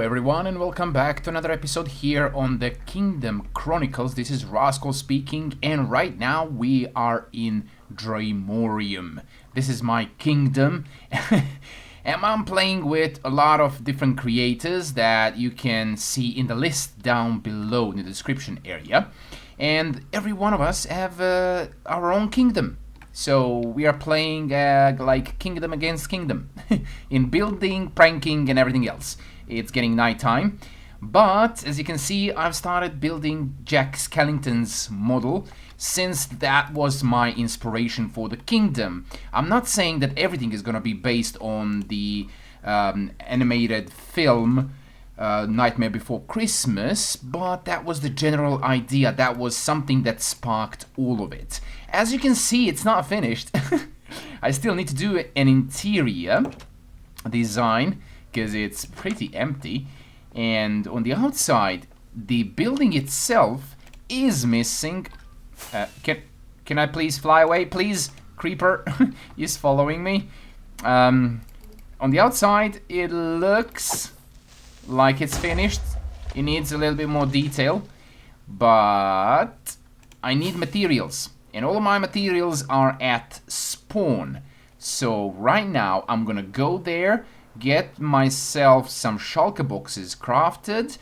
everyone, and welcome back to another episode here on the Kingdom Chronicles. This is Raskhol speaking, and right now we are in Draymorium. This is my kingdom, and I'm playing with a lot of different creators that you can see in the list down below in the description area. And every one of us have our own kingdom. So we are playing like kingdom against kingdom in building, pranking, and everything else. It's getting nighttime, but as you can see, I've started building Jack Skellingtons model since that was my inspiration for the kingdom. I'm not saying that everything is gonna be based on the animated film Nightmare Before Christmas, but that was the general idea. That was something that sparked all of it. As you can see, it's not finished. I still need to do an interior design because it's pretty empty, and on the outside the building itself is missing. Can I please fly away, please? Creeper is following me. On the outside it looks like it's finished. It needs a little bit more detail, but I need materials, and all of my materials are at spawn. So right now I'm gonna go there, get myself some shulker boxes crafted,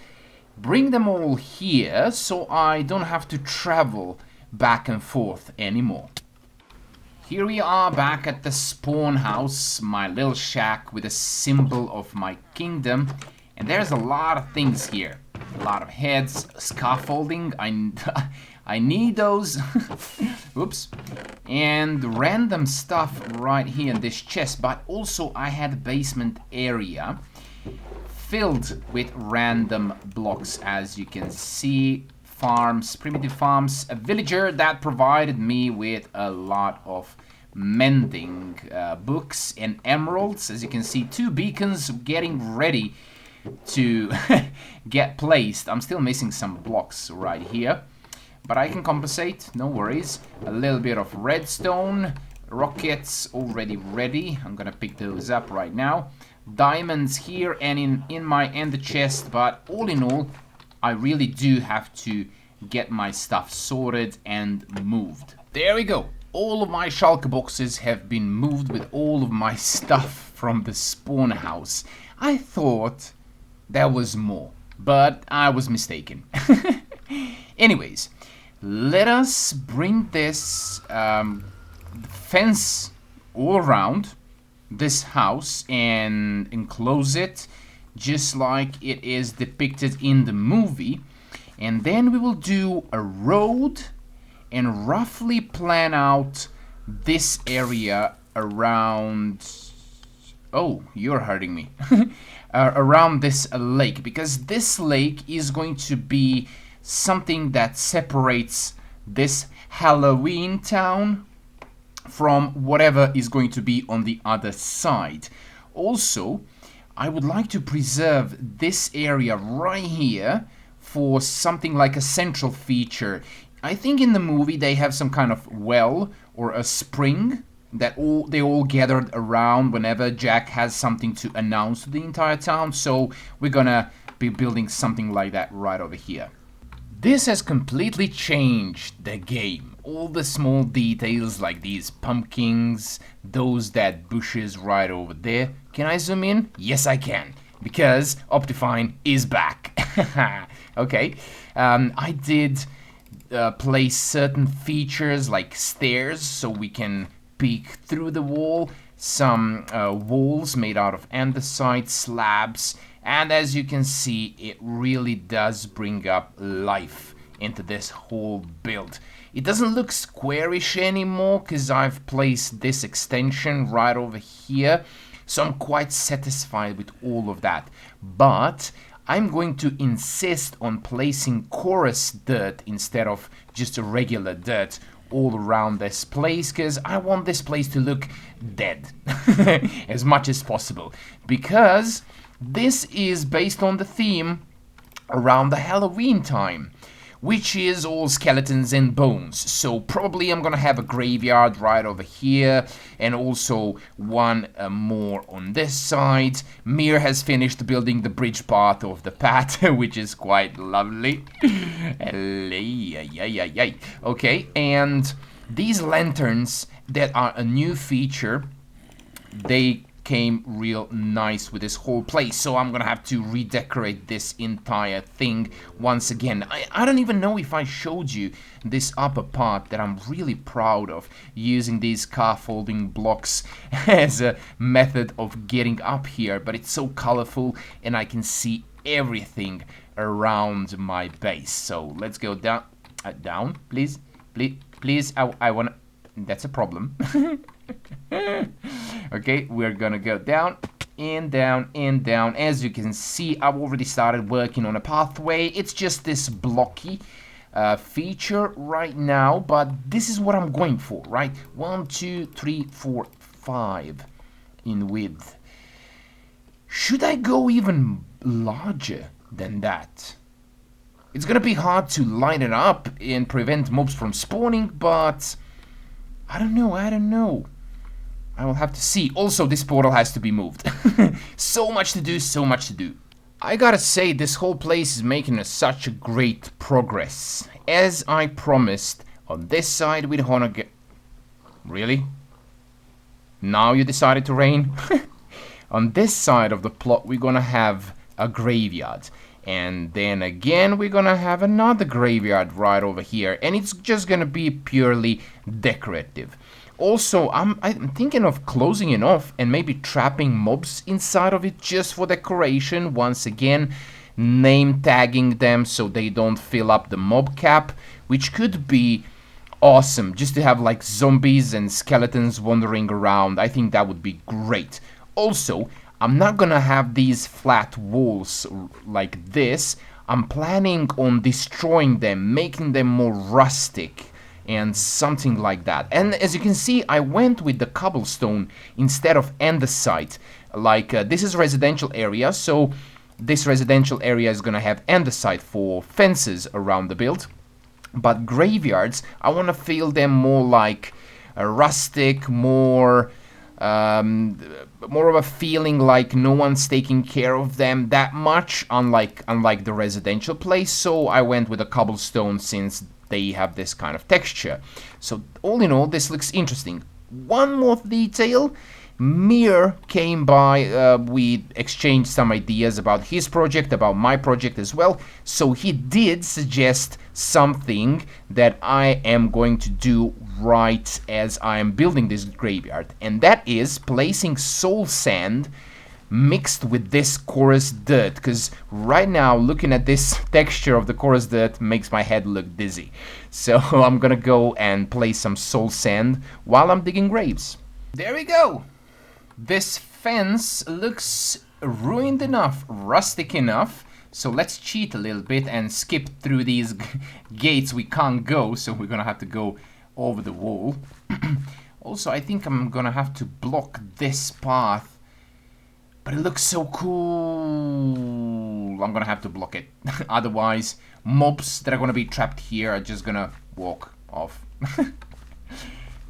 bring them all here so I don't have to travel back and forth anymore. Here we are back at the spawn house, my little shack with a symbol of my kingdom. And there's a lot of things here. A lot of heads, scaffolding, I need those. Oops. And random stuff right here in this chest. But also I had a basement area filled with random blocks. As you can see, farms, primitive farms. A villager that provided me with a lot of mending books and emeralds. As you can see, 2 beacons getting ready to get placed. I'm still missing some blocks right here, but I can compensate, no worries. A little bit of redstone, rockets already ready. I'm gonna pick those up right now. Diamonds here and in my ender chest, but all in all, I really do have to get my stuff sorted and moved. There we go. All of my shulker boxes have been moved with all of my stuff from the spawn house. I thought there was more, but I was mistaken. Anyways, let us bring this fence all around this house and enclose it just like it is depicted in the movie. And then we will do a road and roughly plan out this area around... Oh, you're hurting me. Around this lake, because this lake is going to be something that separates this Halloween town from whatever is going to be on the other side. Also, I would like to preserve this area right here for something like a central feature. I think in the movie they have some kind of well or a spring that they all gathered around whenever Jack has something to announce to the entire town. So we're gonna be building something like that right over here. This has completely changed the game. All the small details like these pumpkins, that bushes right over there. Can I zoom in? Yes, I can, because Optifine is back. Okay, I did place certain features like stairs so we can peek through the wall, some walls made out of andesite slabs, and as you can see, it really does bring up life into this whole build. It doesn't look squarish anymore because I've placed this extension right over here, so I'm quite satisfied with all of that. But I'm going to insist on placing chorus dirt instead of just a regular dirt all around this place, because I want this place to look dead as much as possible, because this is based on the theme around the Halloween time. which is all skeletons and bones. So probably I'm gonna have a graveyard right over here, and also one more on this side. Mear has finished building the bridge part of the path, which is quite lovely. Okay, and these lanterns that are a new feature, they came real nice with this whole place, so I'm gonna have to redecorate this entire thing once again. I don't even know if I showed you this upper part that I'm really proud of, using these scaffolding blocks as a method of getting up here, but it's so colorful and I can see everything around my base. So let's go down, down, please, please, I wanna, that's a problem. Okay, we're gonna go down and down and down. As you can see, I've already started working on a pathway. It's just this blocky feature right now, but this is what I'm going for, right? 1, 2, 3, 4, 5 in width. Should I go even larger than that? It's gonna be hard to line it up and prevent mobs from spawning, but I don't know. I will have to see. Also, this portal has to be moved. So much to do, so much to do. I gotta say, this whole place is making such a great progress. As I promised, on this side we're gonna get... Really? Now you decided to rain? On this side of the plot we're gonna have a graveyard. And then again we're gonna have another graveyard right over here. And it's just gonna be purely decorative. Also, I'm thinking of closing it off and maybe trapping mobs inside of it just for decoration. Once again, name tagging them so they don't fill up the mob cap, which could be awesome, just to have like zombies and skeletons wandering around. I think that would be great. Also, I'm not gonna have these flat walls like this. I'm planning on destroying them, making them more rustic and something like that. And as you can see, I went with the cobblestone instead of andesite. Like this is residential area, so this residential area is gonna have andesite for fences around the build. But graveyards, I want to feel them more like rustic, more of a feeling like no one's taking care of them that much, unlike the residential place. So I went with a cobblestone since they have this kind of texture. So all in all, this looks interesting. One more detail, Mear came by, we exchanged some ideas about his project, about my project as well. So he did suggest something that I am going to do right as I am building this graveyard, and that is placing soul sand mixed with this chorus dirt, because right now looking at this texture of the chorus dirt makes my head look dizzy. So I'm gonna go and place some soul sand while I'm digging graves. There we go. This fence looks ruined enough, rustic enough. So let's cheat a little bit and skip through these gates we can't go, so we're gonna have to go over the wall. Also, I think I'm gonna have to block this path, but it looks so cool. I'm gonna have to block it. Otherwise, mobs that are gonna be trapped here are just gonna walk off.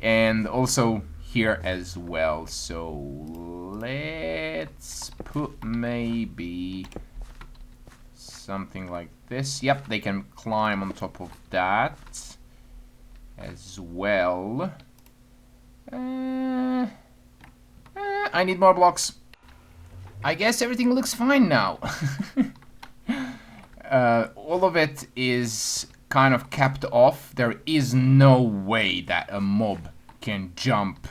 And also here as well. So let's put maybe something like this. Yep, they can climb on top of that as well. I need more blocks. I guess everything looks fine now. All of it is kind of capped off. There is no way that a mob can jump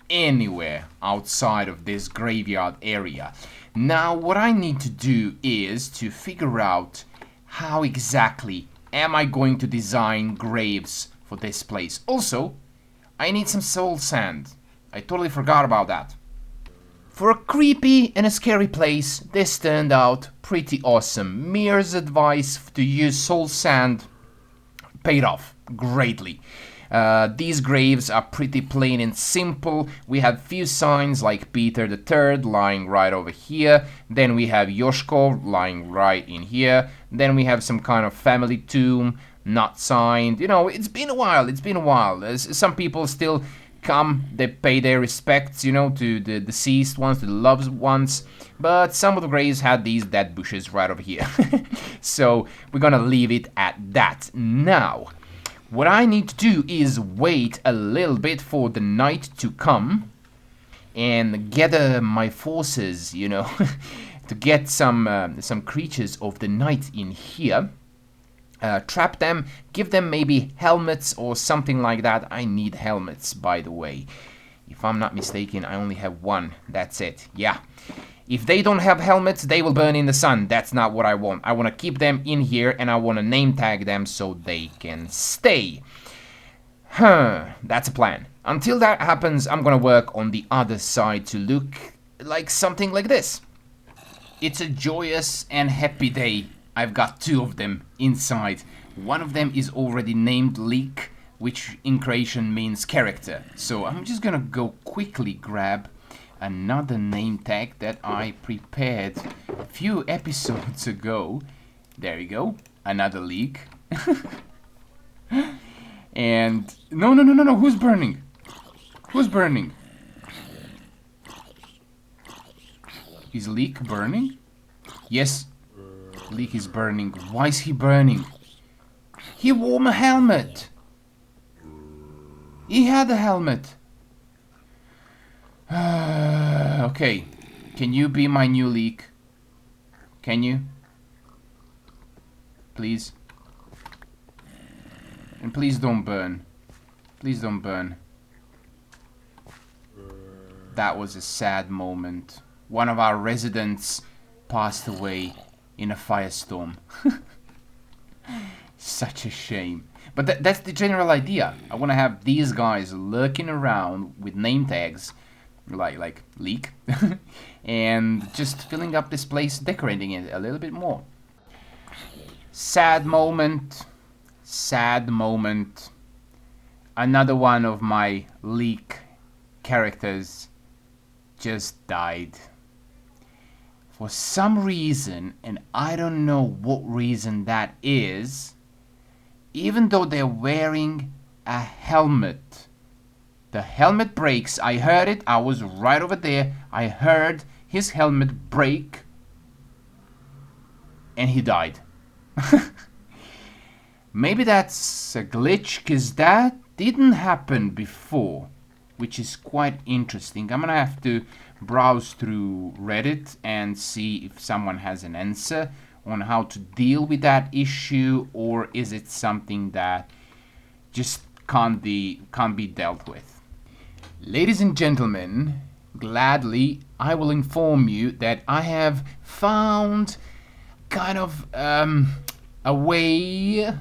anywhere outside of this graveyard area. Now what I need to do is to figure out how exactly am I going to design graves for this place. Also, I need some soul sand. I totally forgot about that. For a creepy and a scary place, this turned out pretty awesome. Mear's advice to use soul sand paid off greatly. These graves are pretty plain and simple. We have few signs like Peter the Third lying right over here. Then we have Yoshko lying right in here. Then we have some kind of family tomb. not signed. You know, it's been a while. It's been a while. Some people still come, they pay their respects, you know, to the deceased ones, to the loved ones. But some of the graves had these dead bushes right over here. So we're gonna leave it at that. Now, what I need to do is wait a little bit for the night to come and gather my forces, you know, to get some creatures of the night in here. Trap them, give them maybe helmets or something like that. I need helmets, by the way. If I'm not mistaken, I only have one. That's it. Yeah. If they don't have helmets, they will burn in the sun. That's not what I want. I want to keep them in here, and I want to name tag them so they can stay. That's a plan. Until that happens, I'm going to work on the other side to look like something like this. It's a joyous and happy day. I've got two of them inside. One of them is already named Leek, which in Croatian means character. So I'm just gonna go quickly grab another name tag that I prepared a few episodes ago. There you go, another Leek. And no, who's burning? Who's burning? Is Leek burning? Yes. Leek is burning. Why is he burning? He wore a helmet. He had a helmet. Okay. Can you be my new Leek? Can you? Please. And please don't burn. Please don't burn. That was a sad moment. One of our residents passed away in a firestorm. Such a shame. But that's the general idea. I want to have these guys lurking around with name tags, like Leek, and just filling up this place, decorating it a little bit more. Sad moment. Sad moment. Another one of my Leek characters just died. For some reason, and I don't know what reason that is, even though they're wearing a helmet, the helmet breaks. I heard it. I was right over there. I heard his helmet break, and he died. Maybe that's a glitch, because that didn't happen before, which is quite interesting. I'm gonna have to browse through Reddit and see if someone has an answer on how to deal with that issue, or is it something that just can't be dealt with. Ladies and gentlemen, gladly I will inform you that I have found kind of a way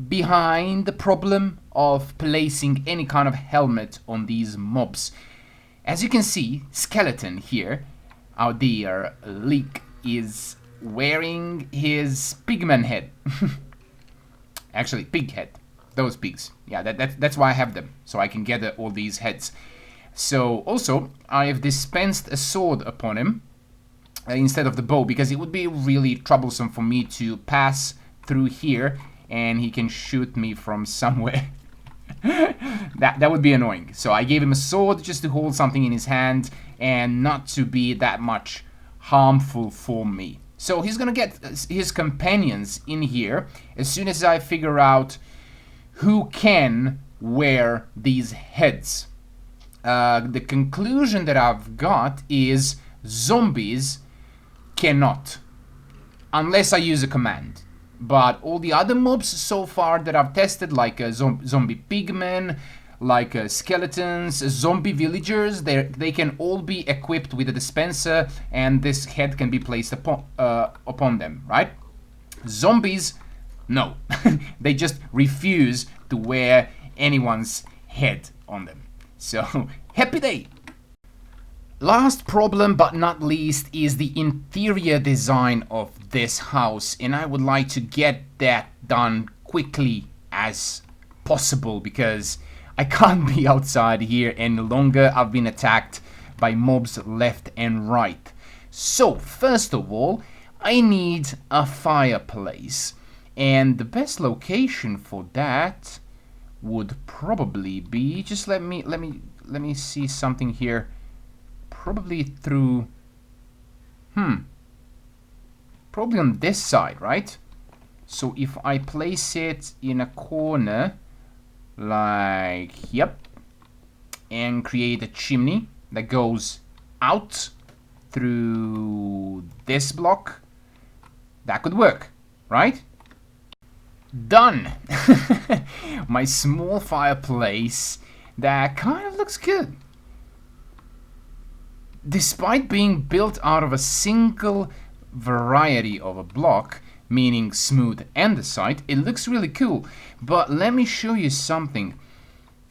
behind the problem of placing any kind of helmet on these mobs. As you can see, Skeleton here, our dear Leek, is wearing his pigman head. Actually, pig head. Those pigs. Yeah, that's why I have them, so I can gather all these heads. So, also, I have dispensed a sword upon him instead of the bow, because it would be really troublesome for me to pass through here and he can shoot me from somewhere. That would be annoying. So I gave him a sword just to hold something in his hand and not to be that much harmful for me. So he's gonna get his companions in here as soon as I figure out who can wear these heads. The conclusion that I've got is zombies cannot, unless I use a command. But all the other mobs so far that I've tested, like zombie pigmen, like skeletons, zombie villagers, they can all be equipped with a dispenser, and this head can be placed upon them, right? Zombies, no. They just refuse to wear anyone's head on them. So, happy day! Last problem but not least is the interior design of this house, and I would like to get that done quickly as possible because I can't be outside here any longer. I've been attacked by mobs left and right. So first of all, I need a fireplace, And the best location for that would probably be, just let me see something here. Probably through, probably on this side, right? So if I place it in a corner, like, yep, and create a chimney that goes out through this block, that could work, right? Done! My small fireplace that kind of looks good. Despite being built out of a single variety of a block, meaning smooth andesite, it looks really cool. But let me show you something.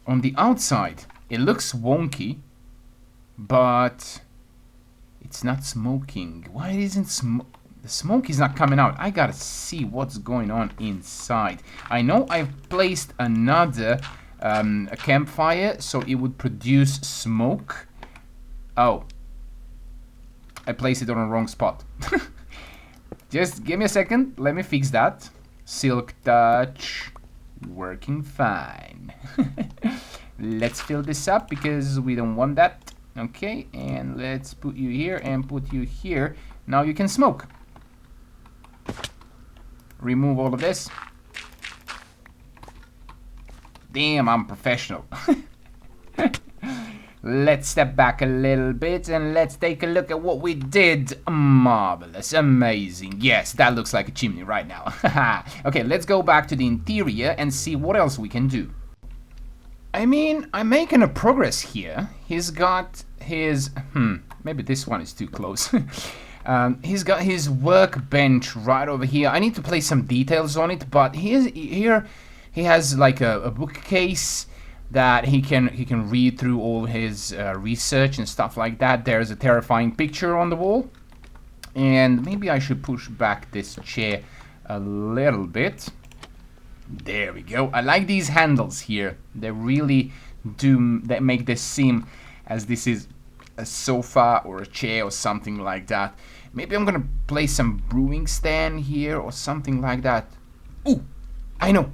On the outside, it looks wonky, but it's not smoking. Why isn't the smoke is not coming out? I gotta see what's going on inside. I know I've placed another a campfire, so it would produce smoke. Oh, I placed it on the wrong spot. Just give me a second. Let me fix that. Silk touch, working fine. Let's fill this up because we don't want that. Okay, and let's put you here and put you here. Now you can smoke. Remove all of this. Damn, I'm professional. Let's step back a little bit and let's take a look at what we did. Marvelous, amazing. Yes, that looks like a chimney right now. Okay, let's go back to the interior and see what else we can do. I mean, I'm making a progress here. He's got his... maybe this one is too close. He's got his workbench right over here. I need to place some details on it, but here he has like a bookcase that he can read through all his research and stuff like that. There's a terrifying picture on the wall. And maybe I should push back this chair a little bit. There we go. I like these handles here. They really do, they make this seem as this is a sofa or a chair or something like that. Maybe I'm gonna place some brewing stand here or something like that. Ooh, I know.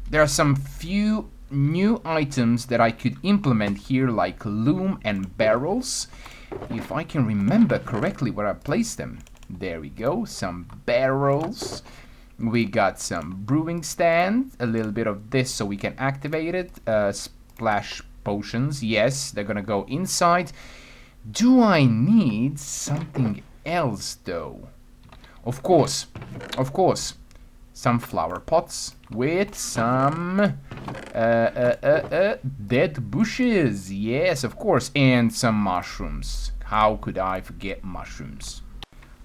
There are some few new items that I could implement here, like loom and barrels. If I can remember correctly where I placed them. There we go, some barrels. We got some brewing stand, a little bit of this so we can activate it. Splash potions, yes, they're gonna go inside. Do I need something else though? Of course, some flower pots with some dead bushes, yes, of course, and some mushrooms. How could I forget mushrooms?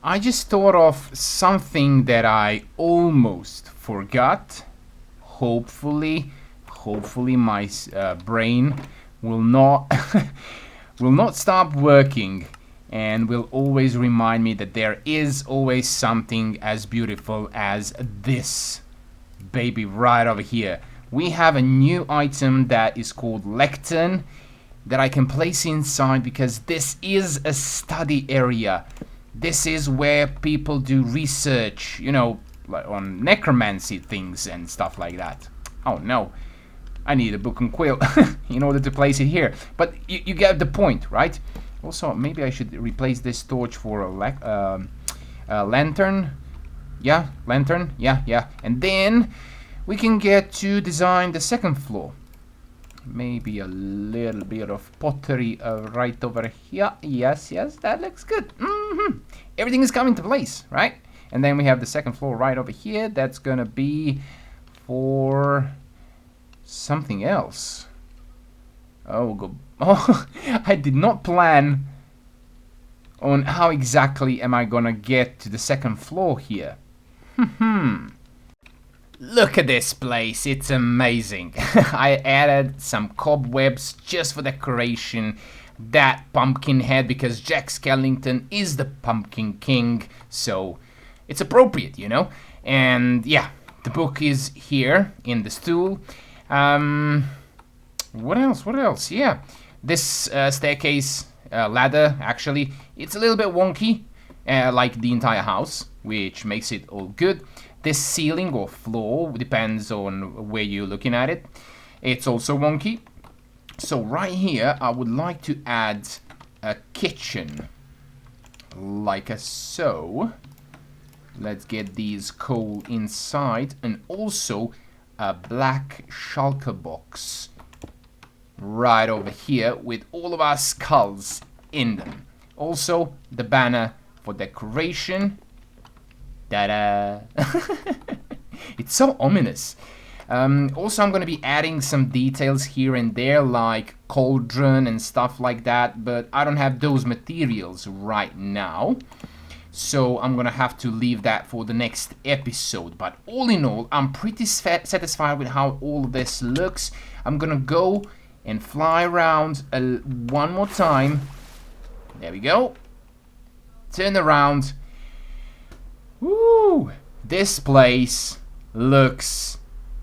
I just thought of something that I almost forgot. Hopefully my brain will not will not stop working and will always remind me that there is always something as beautiful as this baby right over here. We have a new item that is called lectern that I can place inside because this is a study area. This is where people do research, you know, like on necromancy things and stuff like that. Oh no, I need a book and quill in order to place it here. But you get the point, right? Also, maybe I should replace this torch for a lantern. Yeah, lantern. Yeah. And then we can get to design the second floor. Maybe a little bit of pottery right over here. Yes, that looks good. Everything is coming to place, right? And then we have the second floor right over here. That's gonna be for something else. Oh, I did not plan on how exactly am I gonna get to the second floor here. Look at this place, it's amazing. I added some cobwebs just for decoration. That pumpkin head, because Jack Skellington is the Pumpkin King, so it's appropriate, you know? And yeah, the book is here in the stool. What else? Yeah, this staircase ladder, actually, it's a little bit wonky, like the entire house, which makes it all good. This ceiling or floor, depends on where you're looking at it, it's also wonky. So right here, I would like to add a kitchen, like so. Let's get these coal inside, and also a black shulker box right over here with all of our skulls in them. Also, the banner for decoration. Ta-da! It's so ominous. Also, I'm going to be adding some details here and there, like cauldron and stuff like that, but I don't have those materials right now. So I'm going to have to leave that for the next episode. But all in all, I'm pretty satisfied with how all of this looks. I'm going to go and fly around one more time. There we go. Turn around. Woo! This place looks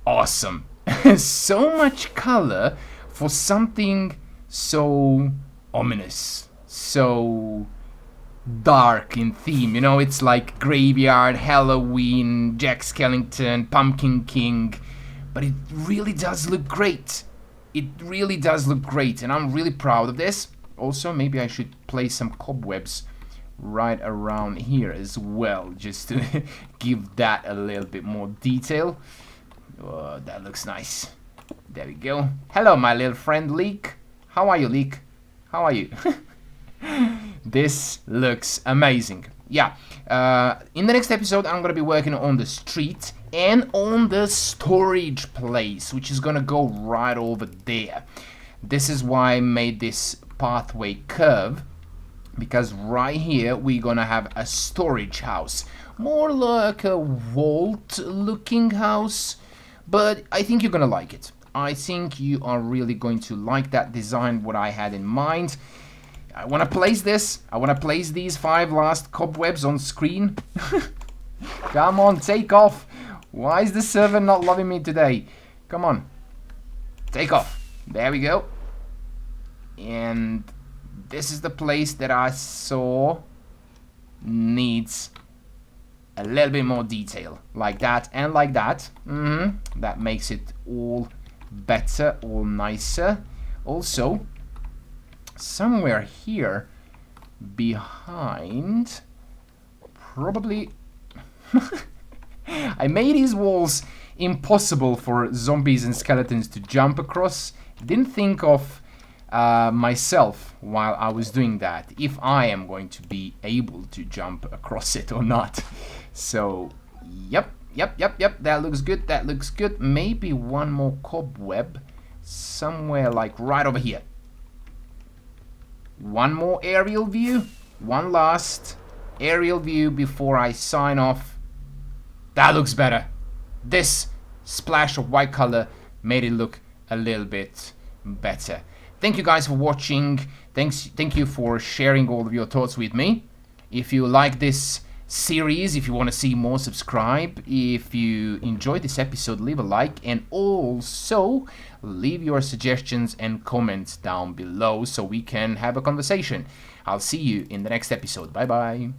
awesome. So much color for something so ominous, so dark in theme. You know, it's like Graveyard, Halloween, Jack Skellington, Pumpkin King, but it really does look great. It really does look great, and I'm really proud of this. Also, maybe I should place some cobwebs right around here as well, just to give that a little bit more detail. Oh, that looks nice. There we go. Hello, my little friend Leek. How are you, Leek? How are you? This looks amazing. Yeah, in the next episode, I'm gonna be working on the street and on the storage place, which is gonna go right over there. This is why I made this pathway curve, because right here we're gonna have a storage house, more like a vault looking house, but I think you're gonna like it. I think you are really going to like that design, what I had in mind. I want to place this. I want to place these 5 last cobwebs on screen. Come on, take off. Why is the server not loving me today? Come on. Take off. There we go. And this is the place that I saw needs a little bit more detail. Like that and like that. That makes it all better, all nicer. Also, somewhere here behind, probably I made these walls impossible for zombies and skeletons to jump across. Didn't think of myself while I was doing that, if I am going to be able to jump across it or not. So yep, that looks good, that looks good. Maybe one more cobweb somewhere, like right over here. One more aerial view, one last aerial view before I sign off. That looks better. This splash of white color made it look a little bit better. Thank you guys for watching. Thank you for sharing all of your thoughts with me. If you like this series, if you want to see more, subscribe. If you enjoyed this episode, leave a like, and also leave your suggestions and comments down below so we can have a conversation. I'll see you in the next episode. Bye bye.